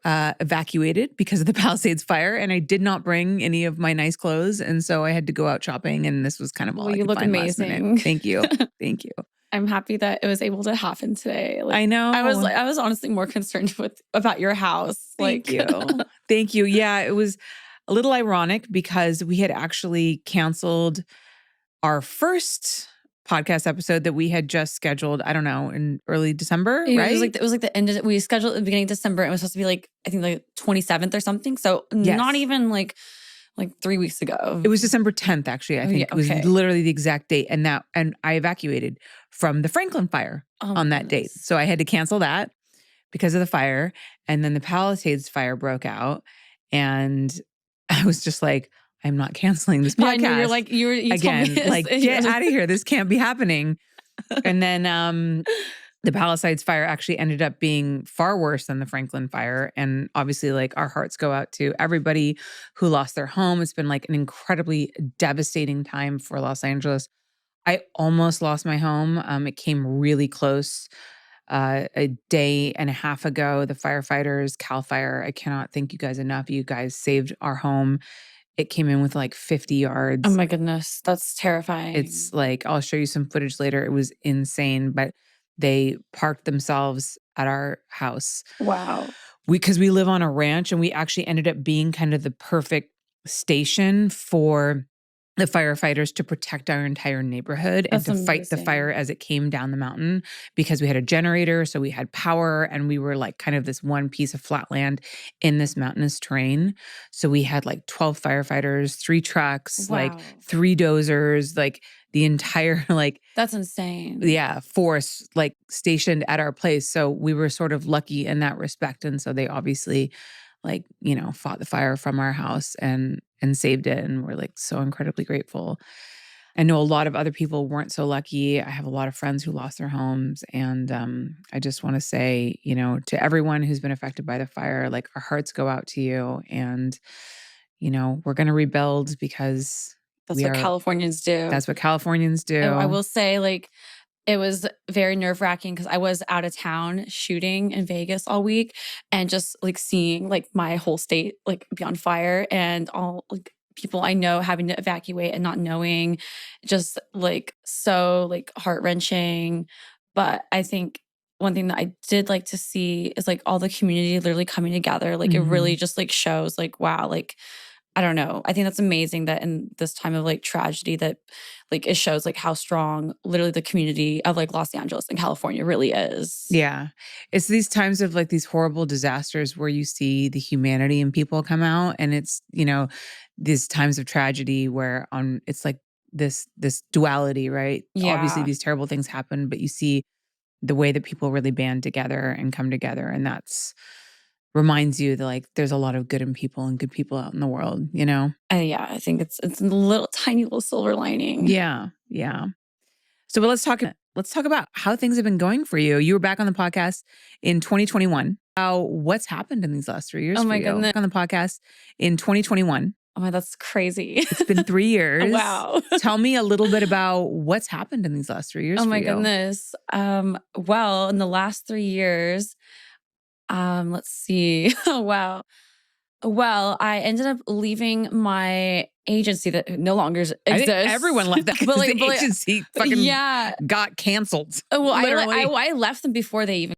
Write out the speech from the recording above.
evacuated because of the Palisades fire, and I did not bring any of my nice clothes, and so I had to go out shopping, and this was kind of all I could find last minute. Thank you. Thank you. I'm happy that it was able to happen today. I know. I was honestly more concerned about your house. Thank you. Thank you. Yeah, it was a little ironic because we had actually canceled our first podcast episode that we had just scheduled, I don't know, in early December, right? It was like the end of, we scheduled at the beginning of December. And it was supposed to be like, I think like 27th or something. So not even like 3 weeks ago. It was December 10th, actually. I think it was literally the exact date. And I evacuated from the Franklin fire on that date. So I had to cancel that because of the fire. And then the Palisades fire broke out. And I was just like, I'm not canceling this podcast. Yeah, you're like, you again, like, get out of here. This can't be happening. And then the Palisades fire actually ended up being far worse than the Franklin fire. And obviously, like, our hearts go out to everybody who lost their home. It's been like an incredibly devastating time for Los Angeles. I almost lost my home. It came really close. A day and a half ago, the firefighters, CAL FIRE, I cannot thank you guys enough. You guys saved our home. It came in with like 50 yards. Oh my goodness. That's terrifying. It's like, I'll show you some footage later. It was insane, but they parked themselves at our house. Wow. Because we live on a ranch, and we actually ended up being kind of the perfect station for the firefighters to protect our entire neighborhood and to fight the fire as it came down the mountain, because we had a generator, so we had power, and we were like kind of this one piece of flat land in this mountainous terrain. So we had like 12 firefighters, 3 trucks, like 3 dozers, like the entire like— That's insane. Yeah, force like stationed at our place. So we were sort of lucky in that respect. And so they obviously like, fought the fire from our house and saved it. And we're like so incredibly grateful. I know a lot of other people weren't so lucky. I have a lot of friends who lost their homes. And I just want to say, to everyone who's been affected by the fire, like, our hearts go out to you. And, we're going to rebuild because that's what Californians do. That's what Californians do. I will say, like, it was very nerve-wracking because I was out of town shooting in Vegas all week, and just like seeing like my whole state like be on fire, and all like people I know having to evacuate and not knowing, just like so like heart-wrenching. But I think one thing that I did like to see is like all the community literally coming together. Like it really just like shows like, wow, like, I don't know. I think that's amazing that in this time of like tragedy that like it shows like how strong literally the community of like Los Angeles and California really is. Yeah. It's these times of like these horrible disasters where you see the humanity in people come out, and it's, these times of tragedy where it's like this duality, right? Yeah. Obviously these terrible things happen, but you see the way that people really band together and come together, and that's reminds you that like there's a lot of good in people and good people out in the world, Yeah, I think it's a little tiny little silver lining. Yeah. So but let's talk about how things have been going for you. You were back on the podcast in 2021. What's happened in these last 3 years? Oh my goodness. Back on the podcast in 2021. Oh my, that's crazy. It's been 3 years. Wow. Tell me a little bit about what's happened in these last 3 years. Oh my goodness. Well, in the last 3 years, let's see. Oh, wow. Well, I ended up leaving my agency that no longer exists. I think everyone left that because the agency fucking got canceled. Well, I left them before they even